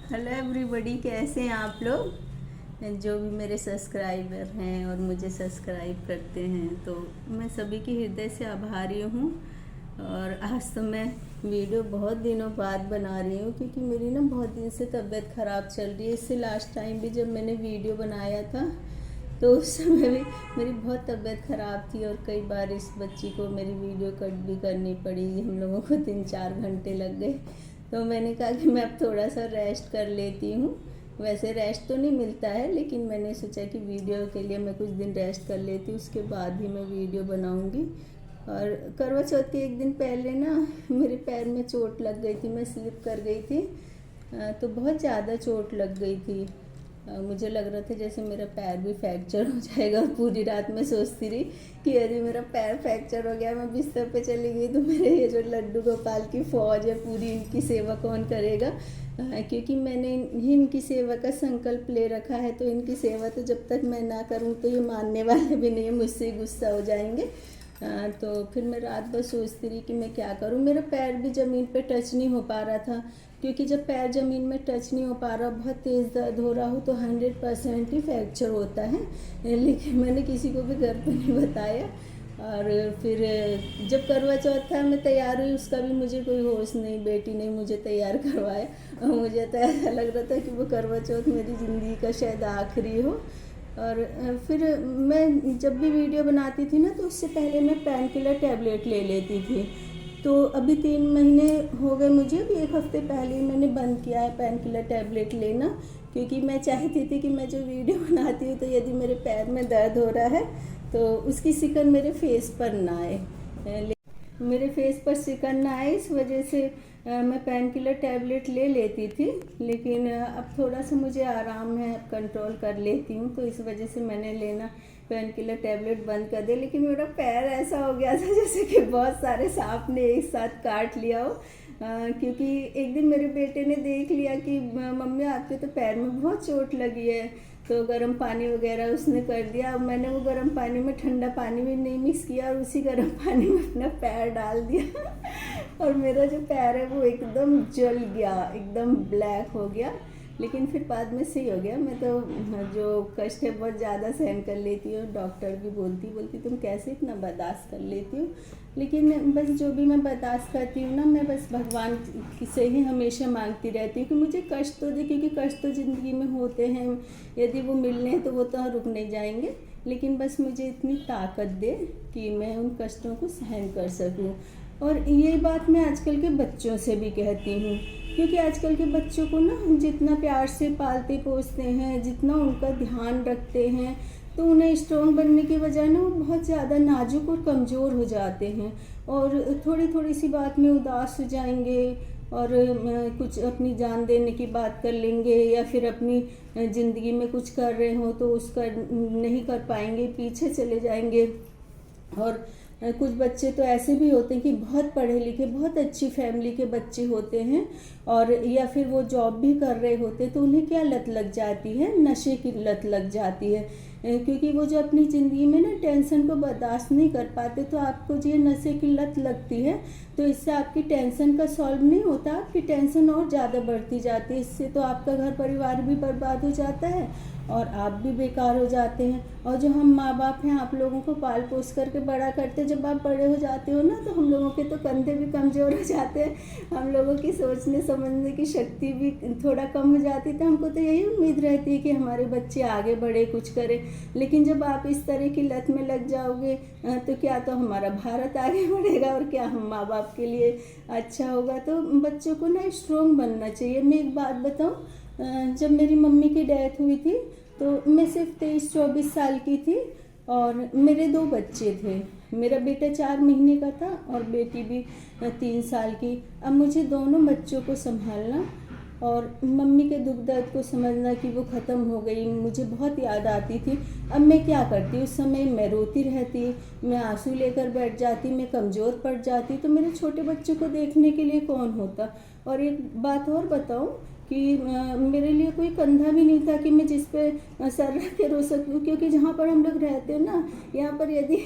Hello everybody, कैसे हैं आप लोग जो भी मेरे सब्सक्राइबर हैं और मुझे सब्सक्राइब करते हैं। तो मैं सभी की हृदय से आभारी हूँ। और आज तो मैं वीडियो बहुत दिनों बाद बना रही हूँ क्योंकि मेरी ना बहुत दिन से तबीयत ख़राब चल रही है। इससे लास्ट टाइम भी जब मैंने वीडियो बनाया था तो उस समय भी मेरी बहुत तबीयत ख़राब थी और कई बार इस बच्ची को मेरी वीडियो कट भी करनी पड़ी। हम लोगों को 3-4 घंटे लग गए। तो मैंने कहा कि मैं अब थोड़ा सा रेस्ट कर लेती हूँ। वैसे रेस्ट तो नहीं मिलता है, लेकिन मैंने सोचा कि वीडियो के लिए मैं कुछ दिन रेस्ट कर लेती हूँ, उसके बाद ही मैं वीडियो बनाऊँगी। और करवा चौथ के एक दिन पहले ना मेरे पैर में चोट लग गई थी, मैं स्लिप कर गई थी। तो बहुत ज़्यादा चोट लग गई थी। मुझे लग रहा था जैसे मेरा पैर भी फ्रैक्चर हो जाएगा। और पूरी रात मैं सोचती रही कि यदि मेरा पैर फ्रैक्चर हो गया, मैं बिस्तर पे चली गई, तो मेरे ये जो लड्डू गोपाल की फ़ौज है पूरी, इनकी सेवा कौन करेगा। क्योंकि मैंने ही इनकी सेवा का संकल्प ले रखा है। तो इनकी सेवा तो जब तक मैं ना करूँ तो ये मानने वाले भी नहीं है, मुझसे गुस्सा हो जाएंगे। तो फिर मैं रात भर सोचती रही कि मैं क्या करूँ। मेरा पैर भी ज़मीन पे टच नहीं हो पा रहा था, क्योंकि जब पैर ज़मीन में टच नहीं हो पा रहा, बहुत तेज़ दर्द हो रहा हो, तो 100% ही फ्रैक्चर होता है। लेकिन मैंने किसी को भी घर पे नहीं बताया। और फिर जब करवा चौथ था, मैं तैयार हुई, उसका भी मुझे कोई होश नहीं, बेटी ने मुझे तैयार करवाया। और मुझे तो ऐसा लग रहा था कि वो करवा चौथ मेरी ज़िंदगी का शायद आखिरी हो। और फिर मैं जब भी वीडियो बनाती थी ना, तो उससे पहले मैं पेन किलर टैबलेट ले लेती थी। तो अभी 3 महीने हो गए मुझे, अभी 1 हफ्ते पहले ही मैंने बंद किया है पेन किलर टैबलेट लेना। क्योंकि मैं चाहती थी कि मैं जो वीडियो बनाती हूँ, तो यदि मेरे पैर में दर्द हो रहा है तो उसकी शिकन मेरे फेस पर ना आए, मेरे फेस पर सिकन ना आए। इस वजह से मैं पेन किलर टैबलेट ले लेती थी। लेकिन अब थोड़ा सा मुझे आराम है, अब कंट्रोल कर लेती हूँ, तो इस वजह से मैंने लेना पेन किलर टैबलेट बंद कर दिया। लेकिन मेरा पैर ऐसा हो गया था जैसे कि बहुत सारे सांप ने एक साथ काट लिया हो। क्योंकि एक दिन मेरे बेटे ने देख लिया कि मम्मी आपके तो पैर में बहुत चोट लगी है, तो गर्म पानी वगैरह उसने कर दिया। अब मैंने वो गर्म पानी में ठंडा पानी भी नहीं मिक्स किया और उसी गर्म पानी में अपना पैर डाल दिया। और मेरा जो पैर है वो एकदम जल गया, एकदम ब्लैक हो गया। लेकिन फिर बाद में सही हो गया। मैं तो जो कष्ट है बहुत ज़्यादा सहन कर लेती हूँ। डॉक्टर भी बोलती तुम कैसे इतना बर्दाश्त कर लेती हो। लेकिन बस जो भी मैं बर्दाश्त करती हूँ ना, मैं बस भगवान से ही हमेशा मांगती रहती हूँ कि मुझे कष्ट तो दे, क्योंकि कष्ट तो ज़िंदगी में होते हैं। यदि वो मिलने हैं तो वो तो रुक नहीं जाएंगे, लेकिन बस मुझे इतनी ताकत दे कि मैं उन कष्टों को सहन कर सकूँ। और ये बात मैं आजकल के बच्चों से भी कहती हूँ, क्योंकि आजकल के बच्चों को ना जितना प्यार से पालते पोसते हैं, जितना उनका ध्यान रखते हैं, तो उन्हें स्ट्रॉन्ग बनने की बजाय ना वो बहुत ज़्यादा नाजुक और कमज़ोर हो जाते हैं। और थोड़ी थोड़ी सी बात में उदास हो जाएंगे और कुछ अपनी जान देने की बात कर लेंगे, या फिर अपनी ज़िंदगी में कुछ कर रहे हो तो उसका नहीं कर पाएंगे, पीछे चले जाएंगे। और कुछ बच्चे तो ऐसे भी होते हैं कि बहुत पढ़े लिखे, बहुत अच्छी फैमिली के बच्चे होते हैं, और या फिर वो जॉब भी कर रहे होते हैं, तो उन्हें क्या लत लग जाती है, नशे की लत लग जाती है। क्योंकि वो जो अपनी ज़िंदगी में ना टेंशन को बर्दाश्त नहीं कर पाते, तो आपको जो ये नशे की लत लगती है, तो इससे आपकी टेंशन का सॉल्व नहीं होता, आपकी टेंशन और ज़्यादा बढ़ती जाती है। इससे तो आपका घर परिवार भी बर्बाद हो जाता है और आप भी बेकार हो जाते हैं। और जो हम माँ बाप हैं, आप लोगों को पाल पोस करके बड़ा करते, जब आप बड़े हो जाते हो ना, तो हम लोगों के तो कंधे भी कमज़ोर हो जाते हैं, हम लोगों की सोचने समझने की शक्ति भी थोड़ा कम हो जाती है। तो हमको तो यही उम्मीद रहती है कि हमारे बच्चे आगे बढ़े, कुछ करें। लेकिन जब आप इस तरह की लत में लग जाओगे, तो क्या तो हमारा भारत आगे बढ़ेगा और क्या हम माँ बाप के लिए अच्छा होगा। तो बच्चों को ना स्ट्रॉन्ग बनना चाहिए। मैं एक बात बताऊँ, जब मेरी मम्मी की डेथ हुई थी तो मैं सिर्फ 23-24 साल की थी और मेरे 2 बच्चे थे। मेरा बेटा 4 महीने का था और बेटी भी 3 साल की। अब मुझे दोनों बच्चों को संभालना और मम्मी के दुख दर्द को समझना कि वो ख़त्म हो गई, मुझे बहुत याद आती थी। अब मैं क्या करती, उस समय मैं रोती रहती, मैं आंसू लेकर बैठ जाती, मैं कमज़ोर पड़ जाती, तो मेरे छोटे बच्चों को देखने के लिए कौन होता। और एक बात और बताऊं कि मेरे लिए कोई कंधा भी नहीं था कि मैं जिस पे सर रख के रो सकूँ, क्योंकि जहाँ पर हम लोग रहते हैं ना, यहाँ पर यदि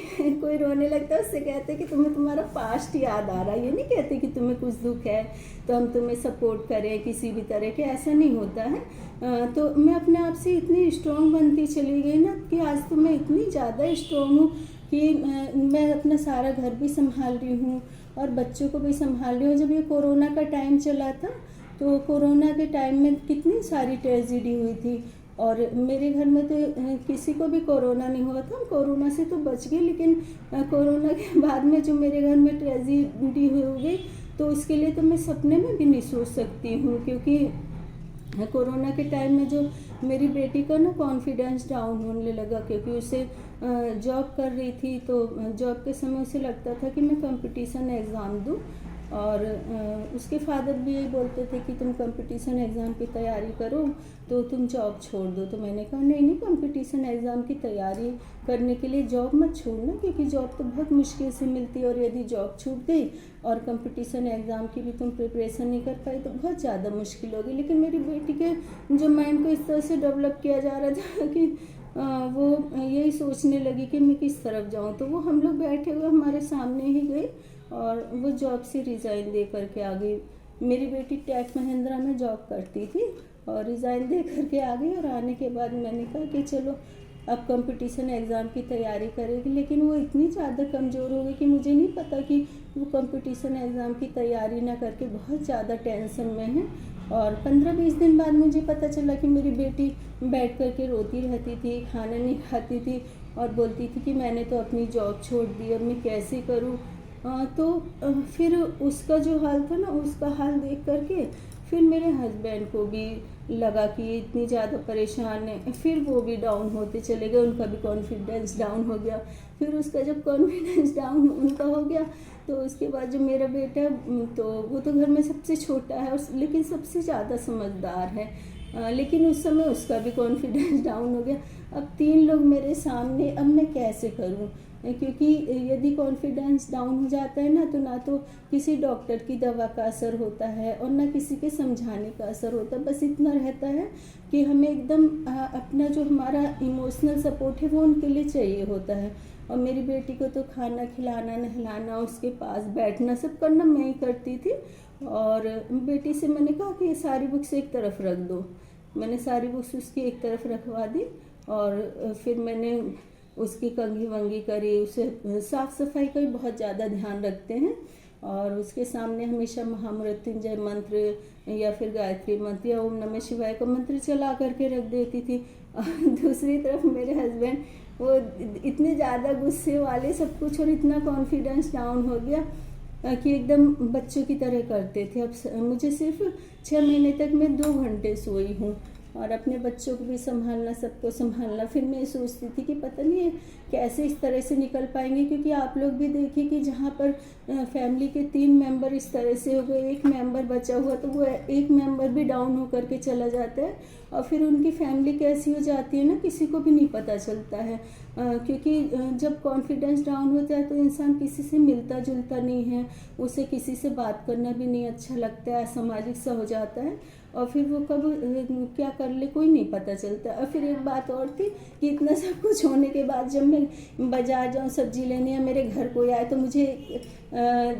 कोई रोने लगता है उससे कहते कि तुम्हें तुम्हारा पास्ट याद आ रहा है। ये नहीं कहते कि तुम्हें कुछ दुख है तो हम तुम्हें सपोर्ट करें किसी भी तरह के, ऐसा नहीं होता है। तो मैं अपने आप से इतनी स्ट्रॉन्ग बनती चली गई ना कि आज तो मैं इतनी ज़्यादा स्ट्रॉन्ग हूँ कि मैं अपना सारा घर भी संभाल रही हूँ और बच्चों को भी संभाल रही हूँ। जब ये कोरोना का टाइम चला था तो कोरोना के टाइम में कितनी सारी ट्रेजिडी हुई थी, और मेरे घर में तो किसी को भी कोरोना नहीं हुआ था, कोरोना से तो बच गए, लेकिन कोरोना के बाद में जो मेरे घर में ट्रेजिडी हो गई तो उसके लिए तो मैं सपने में भी नहीं सोच सकती हूँ। क्योंकि कोरोना के टाइम में जो मेरी बेटी का ना कॉन्फिडेंस डाउन होने लगा, क्योंकि उसे जॉब कर रही थी तो जॉब के समय उसे लगता था कि मैं कंपटीशन एग्ज़ाम दूँ, और उसके फादर भी यही बोलते थे कि तुम कंपटीशन एग्ज़ाम की तैयारी करो तो तुम जॉब छोड़ दो। तो मैंने कहा नहीं नहीं, कंपटीशन एग्ज़ाम की तैयारी करने के लिए जॉब मत छोड़ना, क्योंकि जॉब तो बहुत मुश्किल से मिलती है, और यदि जॉब छूट गई और कंपटीशन एग्ज़ाम की भी तुम प्रिपरेशन नहीं कर पाई तो बहुत ज़्यादा मुश्किल होगी। लेकिन मेरी बेटी के जो माइंड को इस तरह से डेवलप किया जा रहा था कि वो यही सोचने लगी कि मैं किस तरफ जाऊँ। तो वो हम लोग बैठे हुए हमारे सामने ही गई और वो जॉब से रिज़ाइन दे करके आ गई। मेरी बेटी टेक महिंद्रा में जॉब करती थी और रिज़ाइन दे करके आ गई, और आने के बाद मैंने कहा कि चलो अब कंपटीशन एग्ज़ाम की तैयारी करेगी। लेकिन वो इतनी ज़्यादा कमज़ोर हो गई कि मुझे नहीं पता कि वो कंपटीशन एग्ज़ाम की तैयारी ना करके बहुत ज़्यादा टेंशन में है। और 15-20 दिन बाद मुझे पता चला कि मेरी बेटी बैठ कर के रोती रहती थी, खाना नहीं खाती थी और बोलती थी कि मैंने तो अपनी जॉब छोड़ दी, अब मैं कैसे करूँ। फिर उसका जो हाल था ना, उसका हाल देख करके फिर मेरे हस्बैंड को भी लगा कि इतनी ज़्यादा परेशान है, फिर वो भी डाउन होते चले गए, उनका भी कॉन्फिडेंस डाउन हो गया। फिर उसका जब कॉन्फिडेंस डाउन उनका हो गया तो उसके बाद जो मेरा बेटा तो वो तो घर में सबसे छोटा है और लेकिन सबसे ज़्यादा समझदार है, लेकिन उस समय उसका भी कॉन्फिडेंस डाउन हो गया। अब 3 लोग मेरे सामने, अब मैं कैसे करूं, क्योंकि यदि कॉन्फिडेंस डाउन हो जाता है ना तो किसी डॉक्टर की दवा का असर होता है और ना किसी के समझाने का असर होता है। बस इतना रहता है कि हमें एकदम अपना जो हमारा इमोशनल सपोर्ट है वो उनके लिए चाहिए होता है। और मेरी बेटी को तो खाना खिलाना, नहलाना, उसके पास बैठना, सब करना मैं ही करती थी। और बेटी से मैंने कहा कि ये सारी बुक्स एक तरफ रख दो। मैंने सारी बुक्स उसकी एक तरफ रखवा दी और फिर मैंने उसकी कंघी वंगी करी। उसे साफ़ सफाई का भी बहुत ज़्यादा ध्यान रखते हैं और उसके सामने हमेशा महामृत्युंजय मंत्र या फिर गायत्री मंत्र या ओम नमः शिवाय का मंत्र चला करके रख देती थी। और दूसरी तरफ मेरे हस्बैंड वो इतने ज़्यादा गुस्से वाले, सब कुछ, और इतना कॉन्फिडेंस डाउन हो गया कि एकदम बच्चों की तरह करते थे। अब मुझे सिर्फ 6 महीने तक मैं 2 घंटे सोई हूँ और अपने बच्चों को भी संभालना, सबको संभालना। फिर मैं सोचती थी कि पता नहीं कैसे इस तरह से निकल पाएंगे, क्योंकि आप लोग भी देखिए कि जहाँ पर फैमिली के 3 मेंबर इस तरह से हो गए, 1 मेंबर बचा हुआ तो वो 1 मेंबर भी डाउन हो करके चला जाता है और फिर उनकी फैमिली कैसी हो जाती है ना, किसी को भी नहीं पता चलता है। क्योंकि जब कॉन्फिडेंस डाउन होता है तो इंसान किसी से मिलता जुलता नहीं है, उसे किसी से बात करना भी नहीं अच्छा लगता है, असामाजिक सा हो जाता है और फिर वो कब क्या कर ले कोई नहीं पता चलता। और फिर एक बात और थी कि इतना सब कुछ होने के बाद जब मैं बाजार जाऊँ सब्जी लेने या मेरे घर कोई आए तो मुझे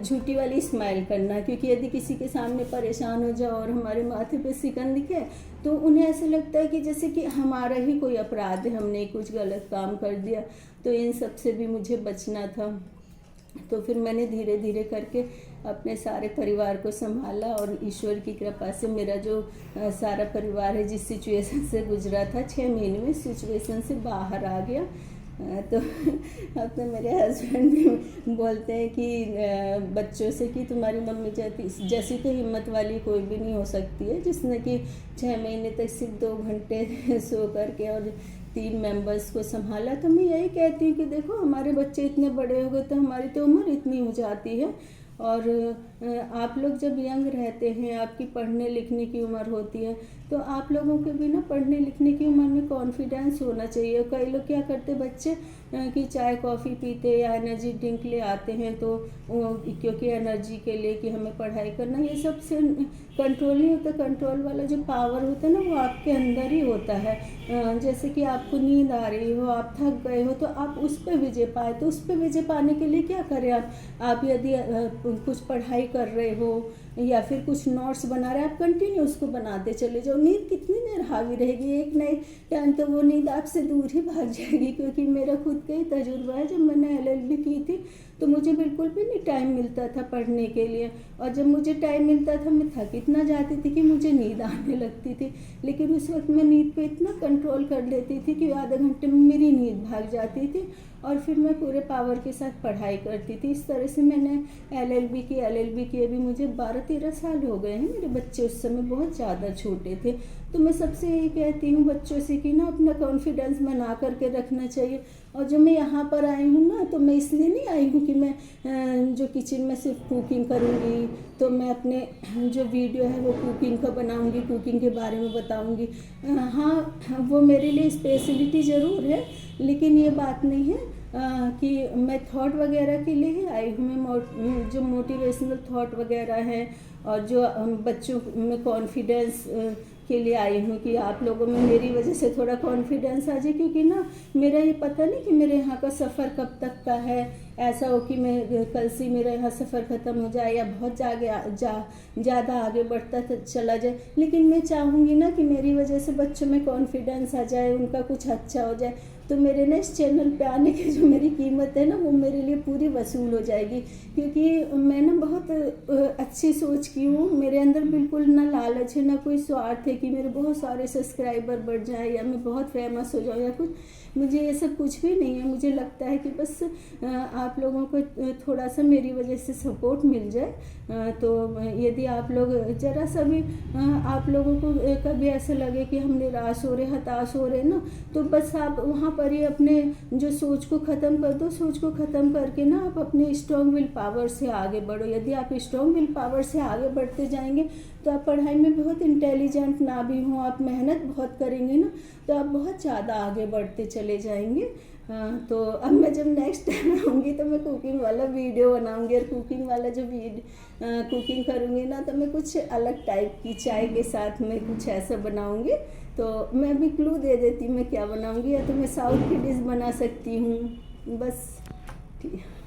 झूठी वाली स्माइल करना, क्योंकि यदि किसी के सामने परेशान हो जाओ और हमारे माथे पे सिकन दिखे तो उन्हें ऐसा लगता है कि जैसे कि हमारा ही कोई अपराध है, हमने कुछ गलत काम कर दिया। तो इन सब से भी मुझे बचना था। तो फिर मैंने धीरे धीरे करके अपने सारे परिवार को संभाला और ईश्वर की कृपा से मेरा जो सारा परिवार है जिस सिचुएशन से गुजरा था 6 महीने में सिचुएशन से बाहर आ गया। तो अब तो मेरे हस्बैंड भी बोलते हैं कि बच्चों से कि तुम्हारी मम्मी जैसी तो हिम्मत वाली कोई भी नहीं हो सकती है जिसने कि 6 महीने तक सिर्फ 2 घंटे सो करके और 3 मेंबर्स को संभाला। तो मैं यही कहती हूँ कि देखो हमारे बच्चे इतने बड़े हो गए तो हमारी तो उम्र इतनी हो जाती है और आप लोग जब यंग रहते हैं, आपकी पढ़ने लिखने की उम्र होती है, तो आप लोगों के भी ना पढ़ने लिखने की उम्र में कॉन्फिडेंस होना चाहिए। कई लोग क्या करते बच्चे कि चाय कॉफ़ी पीते या एनर्जी ड्रिंक ले आते हैं, तो क्योंकि एनर्जी के लिए कि हमें पढ़ाई करना, ये सब से कंट्रोल नहीं होता। कंट्रोल वाला जो पावर होता है ना, वो आपके अंदर ही होता है। जैसे कि आपको नींद आ रही हो, आप थक गए हो, तो आप उस पर विजय पाए। तो उस पर विजय पाने के लिए क्या करें आप यदि कुछ पढ़ाई कर रहे हो या फिर कुछ नोट्स बना रहे हैं, आप कंटिन्यू उसको बनाते चले जाओ। नींद कितनी देर हावी रहेगी, एक नए टाइम तो वो नींद आपसे दूर ही भाग जाएगी। क्योंकि मेरा खुद का ही तजुर्बा है, जब मैंने LLB की थी तो मुझे बिल्कुल भी नहीं टाइम मिलता था पढ़ने के लिए, और जब मुझे टाइम मिलता था मैं थक इतना जाती थी कि मुझे नींद आने लगती थी। लेकिन उस वक्त मैं नींद पे इतना कंट्रोल कर लेती थी कि आधे घंटे में मेरी नींद भाग जाती थी, और फिर मैं पूरे पावर के साथ पढ़ाई करती थी। इस तरह से मैंने LLB की अभी मुझे 12-13 साल हो गए हैं। मेरे बच्चे उस समय बहुत ज़्यादा छोटे थे। तो मैं सबसे यही कहती हूँ बच्चों से कि ना अपना कॉन्फिडेंस बना करके रखना चाहिए। और जब मैं यहाँ पर आई हूँ ना, तो मैं इसलिए नहीं आई हूँ कि मैं जो किचन में सिर्फ कुकिंग करूँगी, तो मैं अपने जो वीडियो है वो कुकिंग का बनाऊँगी, कुकिंग के बारे में बताऊँगी। हाँ, वो मेरे लिए स्पेशलिटी ज़रूर है, लेकिन ये बात नहीं है कि मैं थॉट वगैरह के लिए ही आई हूँ। मैं जो मोटिवेशनल थॉट वगैरह है और जो बच्चों में कॉन्फिडेंस के लिए आई हूँ कि आप लोगों में मेरी वजह से थोड़ा कॉन्फिडेंस आ जाए। क्योंकि ना मेरा ये पता नहीं कि मेरे यहाँ का सफ़र कब तक का है। ऐसा हो कि मैं कल से मेरा यहाँ सफ़र ख़त्म हो जाए या बहुत ज़्यादा आगे बढ़ता चला जाए, लेकिन मैं चाहूँगी ना कि मेरी वजह से बच्चों में कॉन्फिडेंस आ जाए, उनका कुछ अच्छा हो जाए। तो मेरे ना इस चैनल पे आने की जो मेरी कीमत है ना, वो मेरे लिए पूरी वसूल हो जाएगी। क्योंकि मैं ना बहुत अच्छी सोच की हूँ। मेरे अंदर बिल्कुल ना लालच है, ना कोई स्वार्थ है कि मेरे बहुत सारे सब्सक्राइबर बढ़ जाए या मैं बहुत फेमस हो जाऊँ या कुछ। मुझे ये सब कुछ भी नहीं है। मुझे लगता है कि बस आप लोगों को थोड़ा सा मेरी वजह से सपोर्ट मिल जाए। तो यदि आप लोग ज़रा सा भी आप लोगों को कभी ऐसा लगे कि हम निराश हो रहे, हताश हो रहे ना, तो बस आप वहाँ पर ही अपने जो सोच को ख़त्म कर दो। सोच को ख़त्म करके ना आप अपने स्ट्रॉन्ग विल पावर से आगे बढ़ो। यदि आप स्ट्रॉन्ग विल पावर से आगे बढ़ते जाएंगे तो आप पढ़ाई में बहुत इंटेलिजेंट ना भी हो, आप मेहनत बहुत करेंगे ना, तो आप बहुत ज़्यादा आगे बढ़ते चले जाएंगे। तो अब मैं जब नेक्स्ट टाइम आऊँगी तो मैं कुकिंग वाला वीडियो बनाऊँगी, और कुकिंग वाला जो कुकिंग करूँगी ना, तो मैं कुछ अलग टाइप की चाय के साथ में कुछ ऐसा बनाऊँगी। तो मैं अभी क्लू दे देती हूँ मैं क्या बनाऊँगी। या तो मैं साउथ की डिश बना सकती हूँ, बस ठीक है।